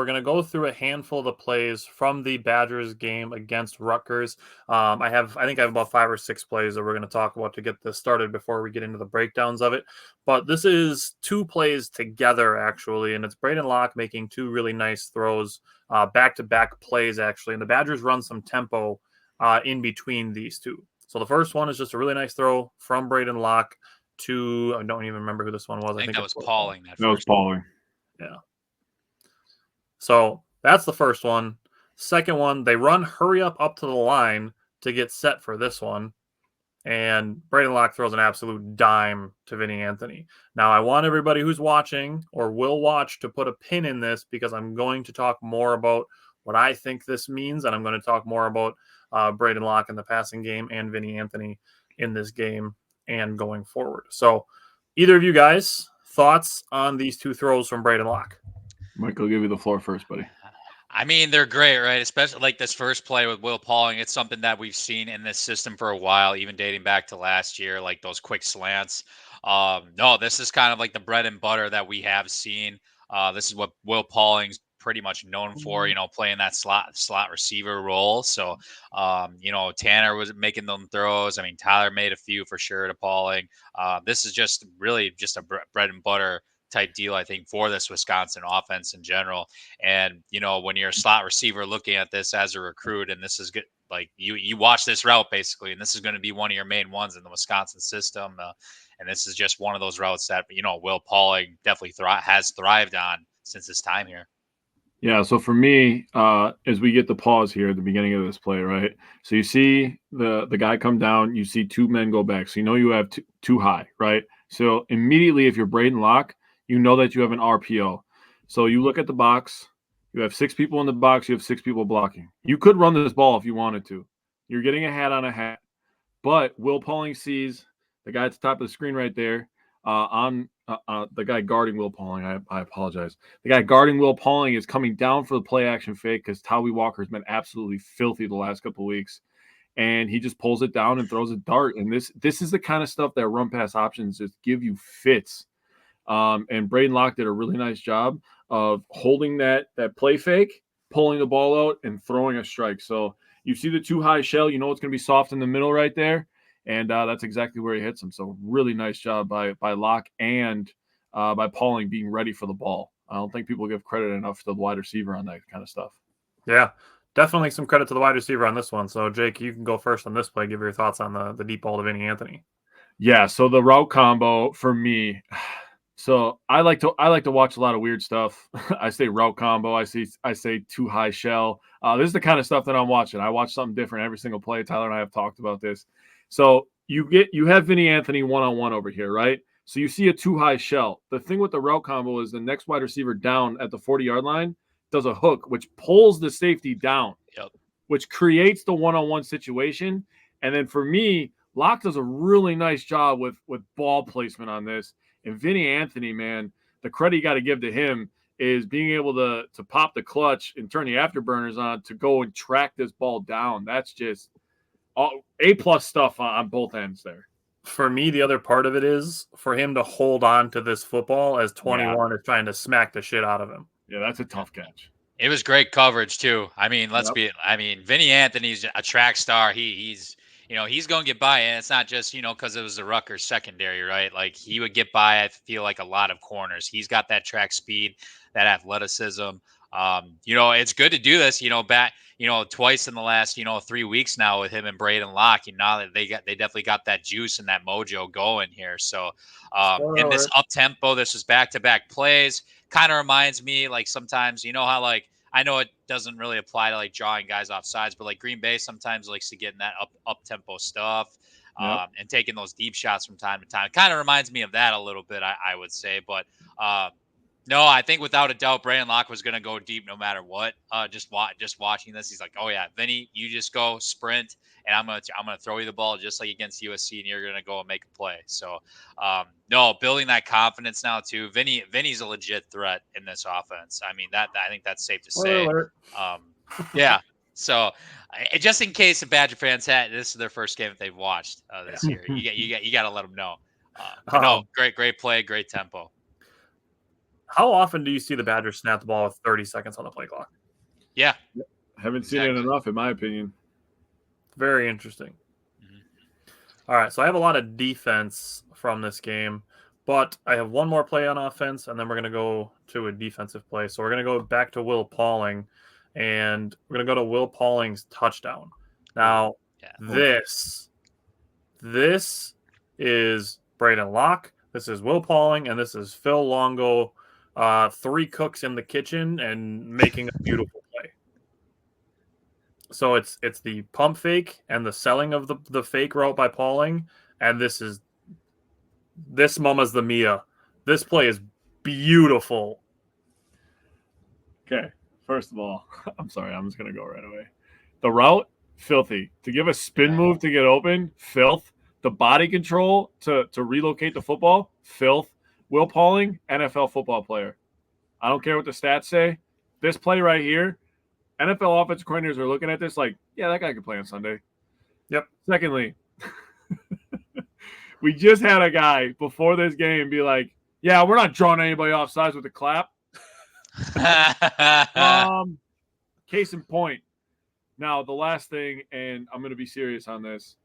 we're going to go through a handful of the plays from the Badgers game against Rutgers. I think I have about 5 or 6 plays that we're going to talk about to get this started before we get into the breakdowns of it. But this is 2 plays together, actually, and it's Braden Locke making 2 really nice throws, back-to-back plays, actually. And the Badgers run some tempo in between these 2. So the first one is just a really nice throw from Braden Locke to, I don't even remember who this one was. I I think think that it's was Pauling. That was Pauling. Yeah. So that's the first one. Second one, they run hurry up to the line to get set for this one. And Braden Locke throws an absolute dime to Vinny Anthony. Now, I want everybody who's watching or will watch to put a pin in this because I'm going to talk more about what I think this means. And I'm going to talk more about Braden Locke in the passing game and Vinny Anthony in this game and going forward. So, either of you guys, thoughts on these 2 throws from Braden Locke? Mike, I'll give you the floor first, buddy. I mean, they're great, right? Especially like this first play with Will Pauling. It's something that we've seen in this system for a while, even dating back to last year, like those quick slants. No, this is kind of like the bread and butter that we have seen. This is what Will Pauling's pretty much known for, playing that slot receiver role. So, Tanner was making them throws. I mean, Tyler made a few for sure to Pauling. This is just really just a bread and butter type deal, I think, for this Wisconsin offense in general. And, when you're a slot receiver looking at this as a recruit, and this is good, like you watch this route basically, and this is going to be one of your main ones in the Wisconsin system. And this is just one of those routes that, Will Pauling definitely has thrived on since his time here. Yeah, so for me, as we get the pause here at the beginning of this play, right? So you see the guy come down, you see 2 men go back. So you have too high, right? So immediately, if you're Braden Locke, you know that you have an RPO. So you look at the box, you have 6 people in the box, you have 6 people blocking. You could run this ball if you wanted to. You're getting a hat on a hat. But Will Pauling sees the guy at the top of the screen right there the guy guarding Will Pauling. I apologize. The guy guarding Will Pauling is coming down for the play action fake because Tawee Walker's been absolutely filthy the last couple of weeks. And he just pulls it down and throws a dart. And this is the kind of stuff that run pass options just give you fits. And Braden Locke did a really nice job of holding that play fake, pulling the ball out, and throwing a strike. So you see the too high shell, you know it's going to be soft in the middle right there. And that's exactly where he hits him. So really nice job by Locke and by Pauling being ready for the ball. I don't think people give credit enough to the wide receiver on that kind of stuff. Yeah, definitely some credit to the wide receiver on this one. So, Jake, you can go first on this play. Give your thoughts on the deep ball to Vinny Anthony. Yeah, so the route combo for me. So I like to watch a lot of weird stuff. I say route combo. I say too high shell. This is the kind of stuff that I'm watching. I watch something different every single play. Tyler and I have talked about this. So you have Vinny Anthony one-on-one over here, right? So you see a too high shell. The thing with the route combo is the next wide receiver down at the 40-yard line does a hook, which pulls the safety down, which creates the one-on-one situation. And then for me, Locke does a really nice job with ball placement on this. And Vinny Anthony, man, the credit you got to give to him is being able to pop the clutch and turn the afterburners on to go and track this ball down. That's just A+ stuff on both ends there. For me, the other part of it is for him to hold on to this football as 21 is trying to smack the shit out of him. Yeah, that's a tough catch. It was great coverage too. I mean, Vinny Anthony's a track star. He's going to get by, and it's not just, because it was the Rutgers secondary, right? Like he would get by, I feel like, a lot of corners. He's got that track speed, that athleticism. It's good to do this, twice in the last, 3 weeks now with him and Braden Locke. Now that they definitely got that juice and that mojo going here. So in this up tempo, this was back-to-back plays. Kind of reminds me, like, sometimes, how, like, I know it doesn't really apply to like drawing guys off sides, but like Green Bay sometimes likes to get in that up tempo stuff and taking those deep shots from time to time. Kind of reminds me of that a little bit, I would say. But no, I think without a doubt, Braden Locke was going to go deep no matter what. Just watching this, he's like, oh yeah, Vinny, you just go sprint, and I'm gonna throw you the ball just like against USC, and you're gonna go and make a play. So no, building that confidence now too. Vinny's a legit threat in this offense. I mean, I think that's safe to say. Yeah. So just in case the Badger fans this is their first game that they've watched this year, you got to let them know. No, great play, great tempo. How often do you see the Badgers snap the ball with 30 seconds on the play clock? Yeah. Haven't seen it enough, in my opinion. Very interesting. Mhm. All right, so I have a lot of defense from this game, but I have one more play on offense, and then we're going to go to a defensive play. So we're going to go back to Will Pauling, and we're going to go to Will Pauling's touchdown. Now, Yeah. this is Braden Locke, this is Will Pauling, and this is Phil Longo, three cooks in the kitchen and making a beautiful play. So it's the pump fake and the selling of the fake route by Pauling, and this mama's the Mia. This play is beautiful. Okay, first of all, I'm sorry, I'm just gonna go right away. The route, filthy. To give a spin move to get open, filth. The body control to relocate the football, filth. Will Pauling, NFL football player. I don't care what the stats say. This play right here, NFL offensive coordinators are looking at this like, yeah, that guy could play on Sunday. Yep. Secondly, we just had a guy before this game be like, yeah, we're not drawing anybody off sides with a clap. Case in point. Now, the last thing, and I'm going to be serious on this,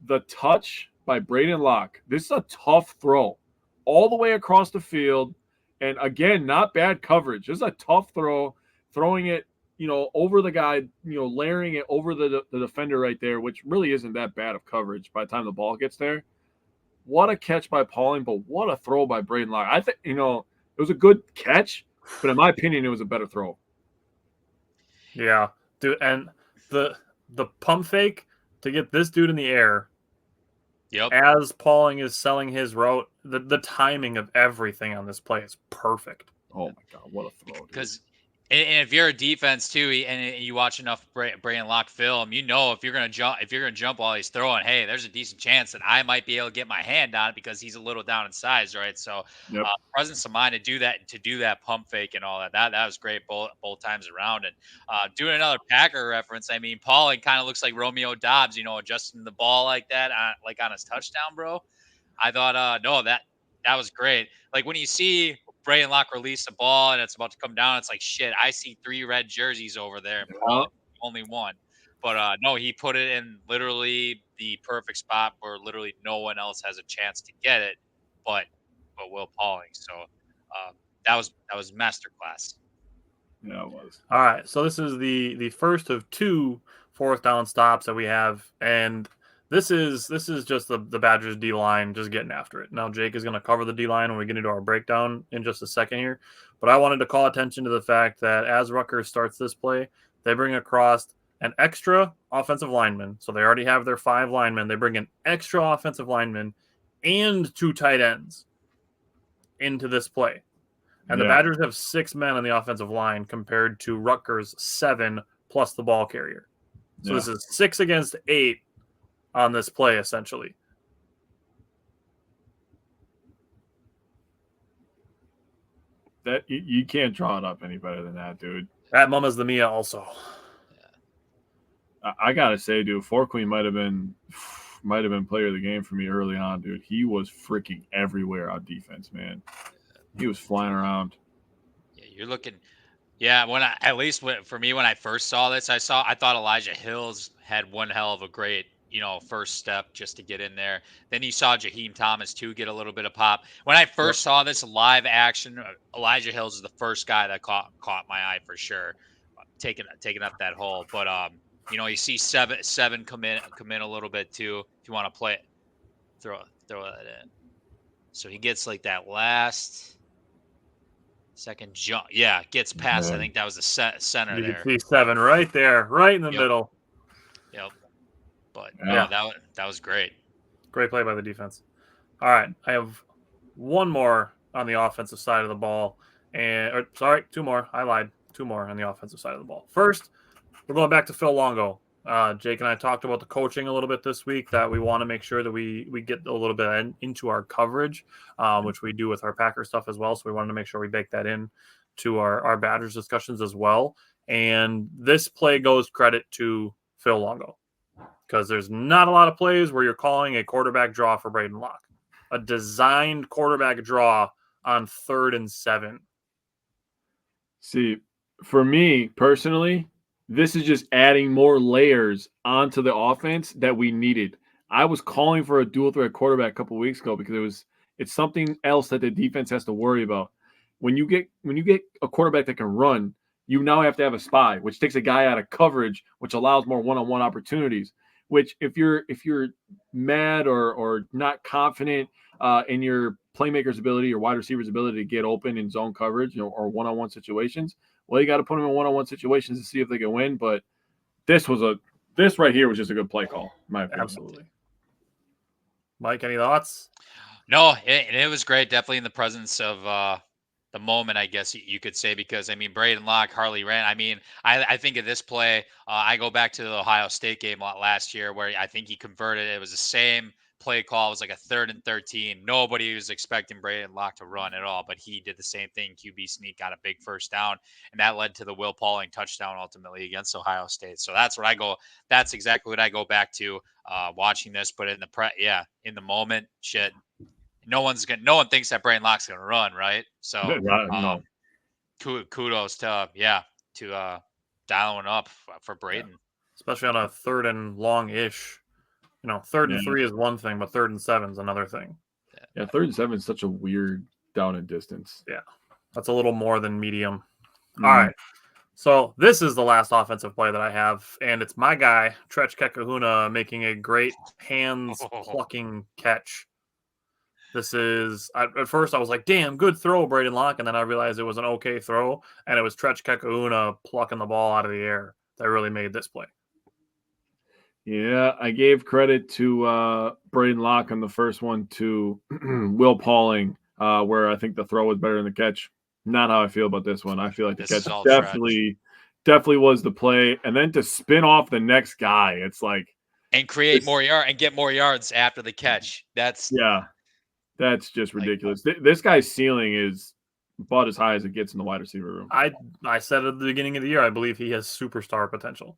the touch by Braden Locke. This is a tough throw all the way across the field. And again, not bad coverage. This is a tough throw, throwing it, over the guy, layering it over the defender right there, which really isn't that bad of coverage by the time the ball gets there. What a catch by Pauling, but what a throw by Braden Locke. I think, it was a good catch, but in my opinion, it was a better throw. Yeah, dude, and the pump fake to get this dude in the air. Yep. As Pauling is selling his route, the timing of everything on this play is perfect. Oh my God, what a throw! Because and if you're a defense too, and you watch enough Braden Locke film, if you're gonna jump while he's throwing, hey, there's a decent chance that I might be able to get my hand on it because he's a little down in size, right? So, Yep. presence of mind to do that pump fake and all that was great both times around. And doing another Packer reference, I mean, Pauling kind of looks like Romeo Dobbs, adjusting the ball like that, like on his touchdown, bro. I thought, no, that was great. Like when you see Braden Locke release the ball and it's about to come down, it's like, shit, I see 3 red jerseys over there and Paul only one. But no, he put it in literally the perfect spot where literally no one else has a chance to get it, but Will Pauling. So that was masterclass. Yeah, it was. All right, so this is the first of 2 fourth down stops that we have, and this is just the Badgers D line just getting after it. Now Jake is going to cover the D line when we get into our breakdown in just a second here, but I wanted to call attention to the fact that as Rutgers starts this play, they bring across an extra offensive lineman. So they already have their 5 linemen. They bring an extra offensive lineman and 2 tight ends into this play. And the Badgers have 6 men on the offensive line compared to Rutgers' 7 plus the ball carrier. So this is 6 against 8 on this play, essentially. That you can't draw it up any better than that, dude. That mama's the Mia also. I gotta say, dude, Forqueen might have been player of the game for me early on, dude. He was freaking everywhere on defense, man. He was flying around. Yeah, you're looking. Yeah, when I first saw this, I thought Elijah Hills had one hell of a great, first step just to get in there. Then you saw Jaheim Thomas too get a little bit of pop. When I first saw this live action, Elijah Hills is the first guy that caught my eye for sure, taking up that hole. But you see seven come in a little bit too. If you want to play it, throw that in. So he gets like that last second jump. Yeah, gets past. I think that was the center you there. You can see 7 right there, right in the middle. Yep. But no, that was great. Great play by the defense. All right, I have one more on the offensive side of the ball, and 2 more. I lied. 2 more on the offensive side of the ball. First, we're going back to Phil Longo. Jake and I talked about the coaching a little bit this week, that we want to make sure that we get a little bit into our coverage, which we do with our Packer stuff as well. So we wanted to make sure we bake that in to our Badgers discussions as well. And this play goes credit to Phil Longo, because there's not a lot of plays where you're calling a quarterback draw for Braden Locke. A designed quarterback draw on 3rd and 7 See, for me personally, this is just adding more layers onto the offense that we needed. I was calling for a dual threat quarterback a couple weeks ago because it's something else that the defense has to worry about. When you get a quarterback that can run, you now have to have a spy, which takes a guy out of coverage, which allows more one-on-one opportunities. Which if you're mad or not confident in your playmaker's ability or wide receiver's ability to get open in zone coverage, or one-on-one situations, well, you got to put them in one-on-one situations to see if they can win. But this right here was just a good play call, in my opinion. Absolutely. Mike, any thoughts? No, it was great. Definitely in the presence of the moment, I guess you could say, because I mean, Braden Locke hardly ran. I mean, I think of this play. I go back to the Ohio State game last year where I think he converted. It was the same play call. It was like a 3rd and 13. Nobody was expecting Braden Locke to run at all, but he did the same thing. QB sneak, got a big first down, and that led to the Will Pauling touchdown ultimately against Ohio State. So that's what I go. That's exactly what I go back to watching this. But in the moment, shit. No one thinks that Braden Locke's gonna run, right? So No. kudos to dialing up for Braden. Yeah. Especially on a 3rd and long-ish. 3rd and 3 is one thing, but 3rd and 7 is another thing. Yeah, 3rd and 7 is such a weird down and distance. Yeah, that's a little more than medium. Mm-hmm. All right. So this is the last offensive play that I have, and it's my guy, Tretch Kekahuna, making a great hands-plucking catch. This is, at first I was like, damn, good throw, Braden Locke, and then I realized it was an okay throw, and it was Tretch Kekahuna plucking the ball out of the air that really made this play. Yeah, I gave credit to Braden Locke on the first one to Will Pauling, where I think the throw was better than the catch. Not how I feel about this one. I feel like the catch definitely was the play, and then to spin off the next guy, it's like and create more yard and get more yards after the catch. That's just ridiculous. This guy's ceiling is about as high as it gets in the wide receiver room. I said at the beginning of the year, I believe he has superstar potential.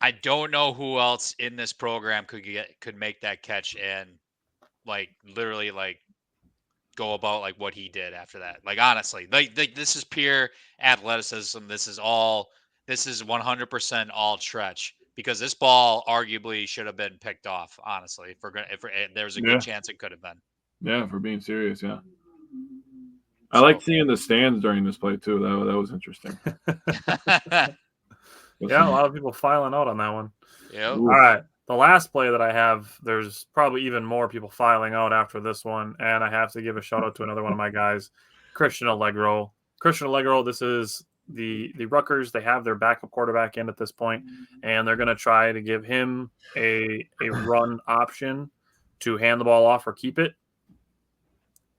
I don't know who else in this program could make that catch and literally go about what he did after that. Honestly, this is pure athleticism. This is 100% all Tretch, because this ball arguably should have been picked off. Honestly, if there's a good chance it could have been. Yeah, for being serious, yeah. I like seeing the stands during this play too. That was interesting. Yeah, a lot of people filing out on that one. Yep. All right. The last play that I have, there's probably even more people filing out after this one, and I have to give a shout out to another one of my guys, Christian Allegro. Christian Allegro, this is the Rutgers. They have their backup quarterback in at this point, and they're going to try to give him a run option to hand the ball off or keep it.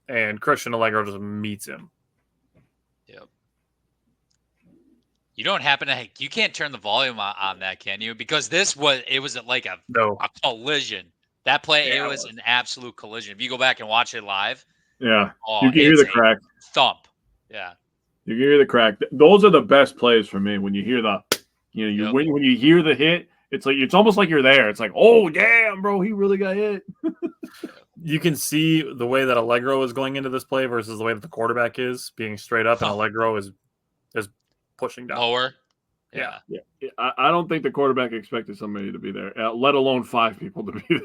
And Christian Allegro just meets him. Yep. You don't happen to you can't turn the volume on that, can you? Because it was like a collision. That play, it was an absolute collision. If you go back and watch it live, you can hear the crack. Thump. Yeah. You can hear the crack. Those are the best plays for me. When you hear when you hear the hit, it's almost like you're there. It's like, oh damn, bro, he really got hit. You can see the way that Allegro is going into this play versus the way that the quarterback is being straight up, and Allegro is pushing down lower. Yeah. I don't think the quarterback expected somebody to be there, let alone 5 people to be there.